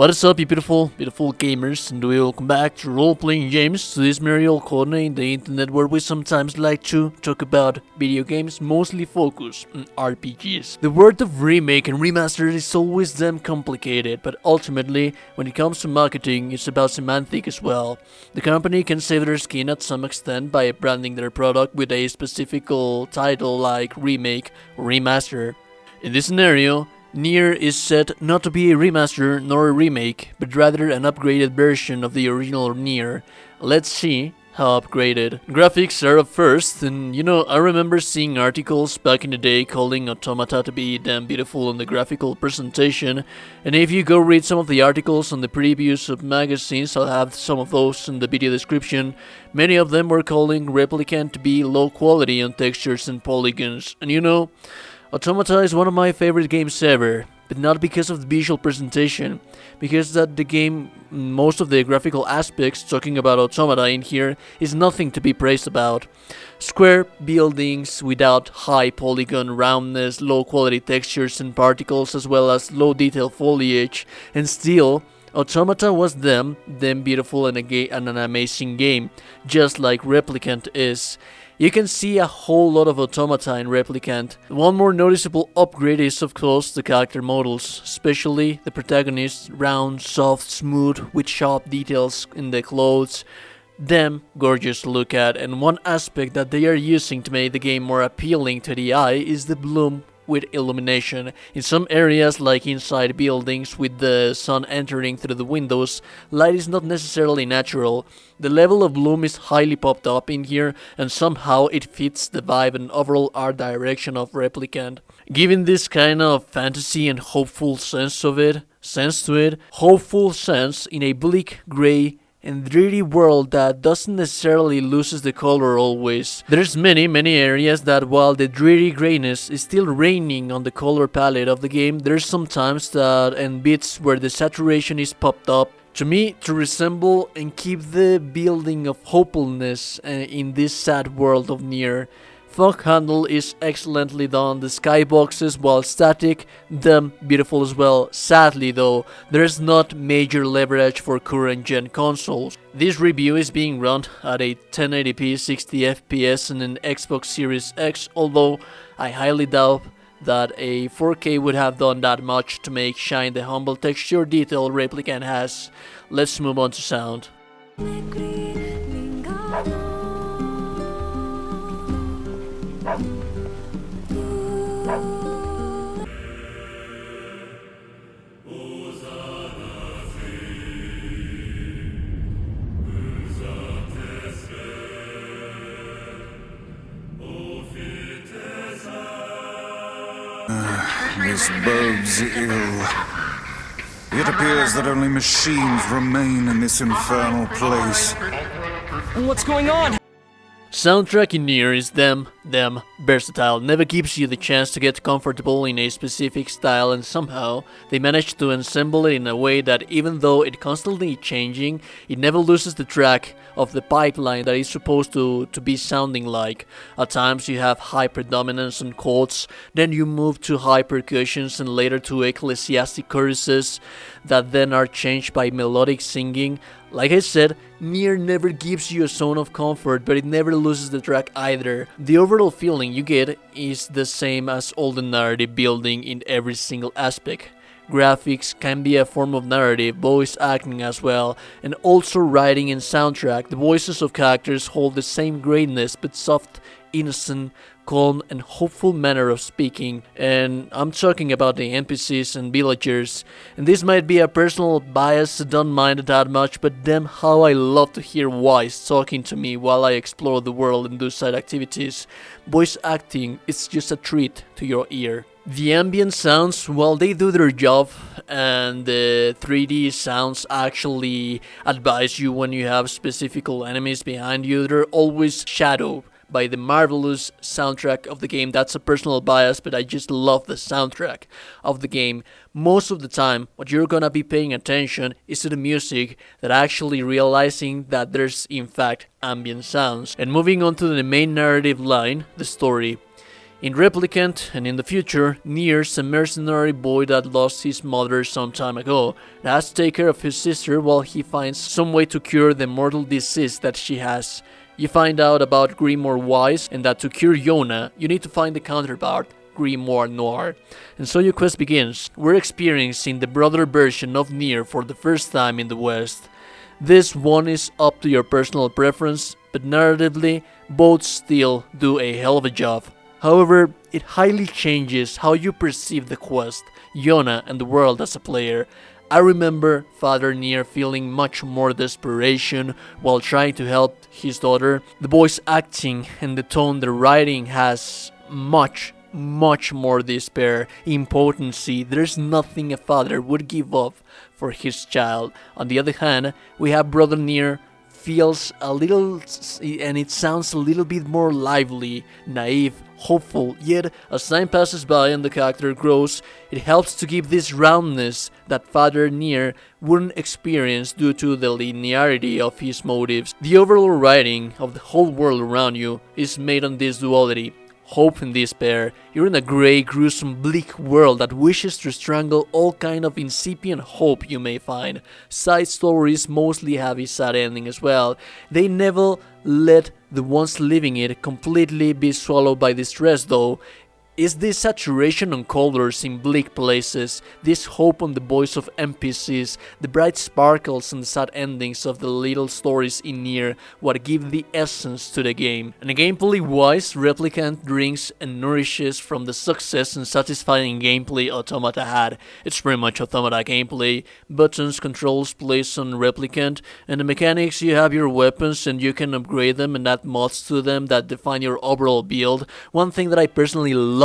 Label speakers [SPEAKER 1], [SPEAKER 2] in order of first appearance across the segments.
[SPEAKER 1] What is up, you beautiful gamers, and welcome back to Role-Playing James, to this merry corner in the internet where we sometimes like to talk about video games, mostly focused on RPGs. The word of remake and remaster is always damn complicated, but ultimately, when it comes to marketing, it's about semantic as well. The company can save their skin at some extent by branding their product with a specific title like remake or remaster. In this scenario, Nier is said not to be a remaster nor a remake, but rather an upgraded version of the original Nier. Let's see how upgraded. Graphics are up first, and I remember seeing articles back in the day calling Automata to be damn beautiful on the graphical presentation, and if you go read some of the articles on the previews of magazines, I'll have some of those in the video description, many of them were calling Replicant to be low quality on textures and polygons, and Automata is one of my favorite games ever, but not because of the visual presentation, because that the game, most of the graphical aspects, talking about Automata in here, is nothing to be praised about. Square buildings without high polygon roundness, low quality textures and particles, as well as low detail foliage, and still, Automata was them beautiful and an amazing game, just like Replicant is. You can see a whole lot of Automata in Replicant. One more noticeable upgrade is of course the character models, especially the protagonists, round, soft, smooth, with sharp details in the clothes. Them gorgeous to look at, and one aspect that they are using to make the game more appealing to the eye is the bloom with illumination. In some areas, like inside buildings with the sun entering through the windows, light is not necessarily natural. The level of bloom is highly popped up in here, and somehow it fits the vibe and overall art direction of Replicant, giving this kind of fantasy and hopeful sense to it, hopeful sense in a bleak, grey and dreary world that doesn't necessarily loses the color always. There's many areas that while the dreary grayness is still reigning on the color palette of the game, there's some times that and bits where the saturation is popped up, to me, to resemble and keep the building of hopefulness in this sad world of Nier. Fog handle is excellently done, the skyboxes, while static, them beautiful as well. Sadly though, there's not major leverage for current gen consoles. This review is being run at a 1080p 60 FPS and an Xbox Series X, although I highly doubt that a 4K would have done that much to make shine the humble texture detail Replicant has. Let's move on to sound.
[SPEAKER 2] This bodes ill. It appears that only machines remain in this infernal place.
[SPEAKER 3] What's going on?
[SPEAKER 1] Soundtrack in Nier is them versatile, never gives you the chance to get comfortable in a specific style, and somehow they manage to ensemble it in a way that even though it's constantly changing, it never loses the track of the pipeline that it's supposed to be sounding like. At times you have high predominance on chords, then you move to high percussions and later to ecclesiastic choruses that then are changed by melodic singing. Like I said, Nier never gives you a zone of comfort, but it never loses the track either. The overall feeling you get is the same as all the narrative building in every single aspect. Graphics can be a form of narrative, voice acting as well, and also writing and soundtrack. The voices of characters hold the same greatness, but soft, innocent, calm and hopeful manner of speaking, and I'm talking about the NPCs and villagers. And this might be a personal bias, so don't mind it that much, but damn how I love to hear Wise talking to me while I explore the world and do side activities. Voice acting is just a treat to your ear. The ambient sounds, well, they do their job, and the 3D sounds actually advise you when you have specific enemies behind you. They're always shadowed by the marvelous soundtrack of the game. That's a personal bias, but I just love the soundtrack of the game. Most of the time, what you're gonna be paying attention is to the music, that actually realizing that there's in fact ambient sounds. And moving on to the main narrative line, the story. In Replicant and in the future, Nier's a mercenary boy that lost his mother some time ago and has to take care of his sister while he finds some way to cure the mortal disease that she has. You find out about Grimoire Wise and that to cure Yona, you need to find the counterpart, Grimoire Noir. And so your quest begins. We're experiencing the brother version of Nier for the first time in the West. This one is up to your personal preference, but narratively, both still do a hell of a job. However, it highly changes how you perceive the quest, Yona, and the world as a player. I remember Father Nier feeling much more desperation while trying to help his daughter. The voice acting and the tone the writing has much more despair, impotency. There's nothing a father would give up for his child. On the other hand, we have Brother Nier feels a little, and it sounds a little bit more lively, naive, hopeful, yet as time passes by and the character grows, it helps to give this roundness that Father Nier wouldn't experience due to the linearity of his motives. The overall writing of the whole world around you is made on this duality. Hope and despair. You're in a grey, gruesome, bleak world that wishes to strangle all kind of incipient hope you may find. Side stories mostly have a sad ending as well. They never let the ones living it completely be swallowed by distress though. Is this saturation on colors in bleak places, this hope on the voice of NPCs, the bright sparkles and the sad endings of the little stories in Nier what give the essence to the game. And gameplay wise, Replicant drinks and nourishes from the success and satisfying gameplay Automata had. It's pretty much Automata gameplay, buttons, controls placed on Replicant, and the mechanics, you have your weapons and you can upgrade them and add mods to them that define your overall build. One thing that I personally love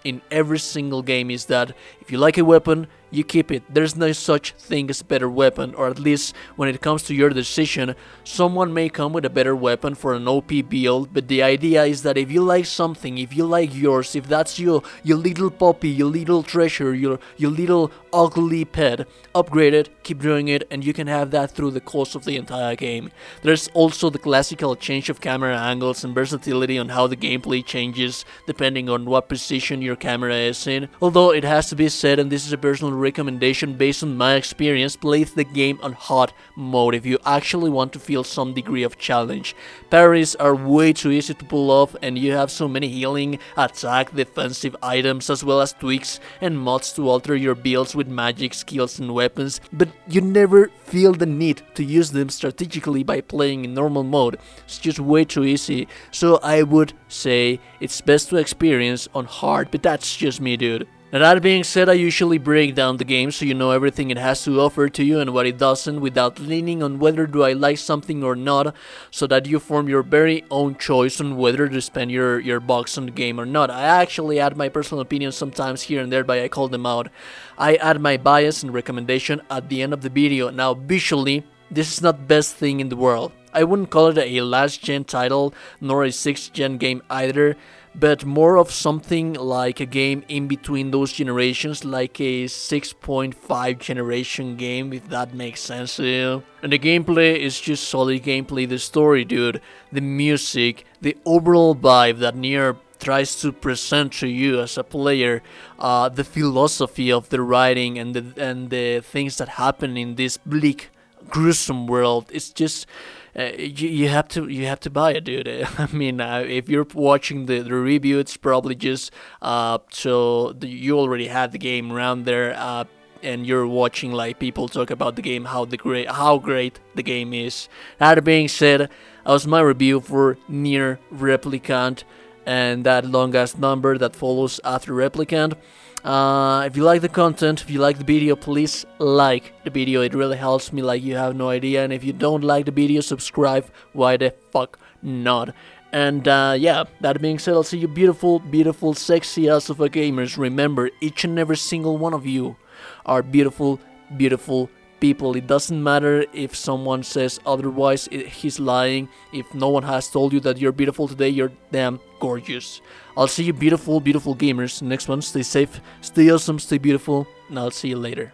[SPEAKER 1] in every single game is that if you like a weapon, you keep it. There's no such thing as a better weapon, or at least when it comes to your decision, someone may come with a better weapon for an OP build, but the idea is that if you like something, if you like yours, if that's your little puppy, your little treasure, your little ugly pet, upgrade it, keep doing it, and you can have that through the course of the entire game. There's also the classical change of camera angles and versatility on how the gameplay changes depending on what position your camera is in. Although it has to be said, and this is a personal recommendation based on my experience, play the game on hard mode if you actually want to feel some degree of challenge. Parries are way too easy to pull off and you have so many healing, attack, defensive items as well as tweaks and mods to alter your builds with magic, skills and weapons, but you never feel the need to use them strategically by playing in normal mode. It's just way too easy, so I would say it's best to experience on hard, but that's just me, dude. Now that being said, I usually break down the game so you know everything it has to offer to you and what it doesn't without leaning on whether do I like something or not, so that you form your very own choice on whether to spend your bucks on the game or not. I actually add my personal opinions sometimes here and there, but I call them out. I add my bias and recommendation at the end of the video. Now visually, this is not the best thing in the world. I wouldn't call it a last gen title nor a 6th gen game either, but more of something like a game in between those generations, like a 6.5 generation game, if that makes sense to you. And the gameplay is just solid gameplay, the story, dude, the music, the overall vibe that Nier tries to present to you as a player, the philosophy of the writing and the things that happen in this bleak, gruesome world. It's just you have to buy it, dude. I mean, if you're watching the review, it's probably just so you already had the game around there, and you're watching like people talk about the game, how great the game is. That being said, that was my review for Nier Replicant and that long ass number that follows after Replicant. If you like the content, if you like the video, please like the video. It really helps me like you have no idea. And if you don't like the video, subscribe. Why the fuck not? And yeah, that being said, I'll see you beautiful, sexy ass of a gamers. Remember, each and every single one of you are beautiful people. It doesn't matter if someone says otherwise, he's lying. If no one has told you that you're beautiful today, you're damn gorgeous. I'll see you beautiful gamers. Next one, stay safe, stay awesome, stay beautiful, and I'll see you later.